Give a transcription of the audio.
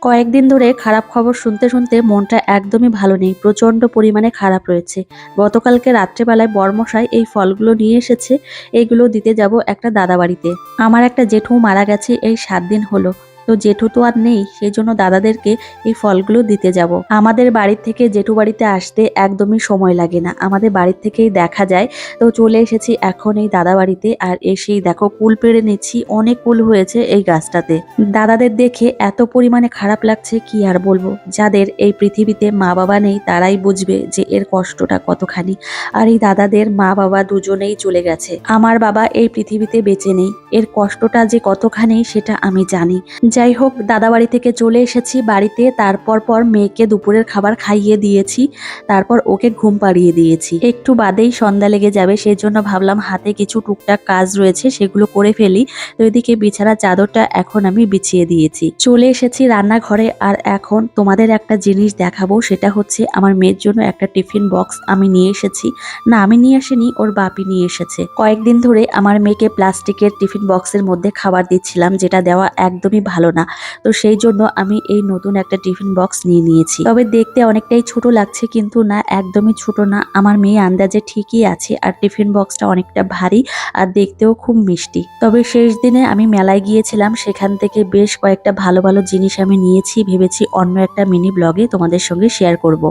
কয়েকদিন ধরে খারাপ খবর শুনতে শুনতে মনটা একদমই ভালো নেই, প্রচন্ড পরিমাণে খারাপ রয়েছে। গতকালকে রাত্রেবেলায় বরমশাই এই ফলগুলো নিয়ে এসেছে, এইগুলো দিতে যাব একটা দাদা বাড়িতে। আমার একটা জেঠু মারা গেছে এই 7 দিন হলো। তো জেঠু তো আর নেই, সেই জন্য দাদাদেরকে এই ফলগুলো দিতে যাব। আমাদের বাড়ির থেকে জেঠু বাড়িতে আসতে একদমই সময় লাগে না, আমাদের বাড়ির থেকেই দেখা যায়। তো চলে এসেছি এখন এই দাদা বাড়িতে, আর এসেই দেখো কুল পেড়ে নিচ্ছি, অনেক কুল হয়েছে এই গাছটাতে। দাদাদের দেখে এত পরিমাণে খারাপ লাগছে কি আর বলবো। যাদের এই পৃথিবীতে মা বাবা নেই তারাই বুঝবে যে এর কষ্টটা কতখানি। আর এই দাদাদের মা বাবা দুজনেই চলে গেছে, আমার বাবা এই পৃথিবীতে বেঁচে নেই। এর কষ্টটা যে কতখানি সেটা আমি জানি। যাই হোক, দাদা বাড়ি থেকে চলে এসেছি বাড়িতে, তারপর মেয়েকে দুপুরের খাবার খাইয়ে দিয়েছি, তারপর ওকে ঘুম পাড়িয়ে দিয়েছি। একটু বাদেই সন্ধ্যা লেগে যাবে, সেই জন্য ভাবলাম হাতে কিছু টুকটাক কাজ রয়েছে সেগুলো করে ফেলি। তো এদিকে বিছানার চাদরটা এখন আমি বিছিয়ে দিয়েছি, চলে এসেছি রান্নাঘরে। আর এখন তোমাদের একটা জিনিস দেখাবো, সেটা হচ্ছে আমার মেয়ের জন্য একটা টিফিন বক্স আমি নিয়ে এসেছি। না, আমি নিয়ে আসিনি, ওর বাপি নিয়ে এসেছে। কয়েকদিন ধরে আমার মেয়েকে প্লাস্টিকের টিফিন বক্সের মধ্যে খাবার দিচ্ছিলাম, যেটা দেওয়া একদমই ভালো না। তো সেই জন্য আমি এই নতুন একটা টিফিন বক্স নিয়ে নিয়েছি। তবে দেখতে অনেকটাই ছোট লাগছে, কিন্তু না, একদমই ছোট না, আমার মেয়ে আন্দাজে ঠিকই আছে। আর টিফিন বক্সটা অনেকটা ভারী আর দেখতেও খুব মিষ্টি। তবে শেষ দিনে আমি মেলায় গিয়েছিলাম, সেখান থেকে বেশ কয়েকটা ভালো ভালো জিনিস আমি নিয়েছি, ভেবেছি অন্য একটা মিনি ব্লগে তোমাদের সঙ্গে শেয়ার করব।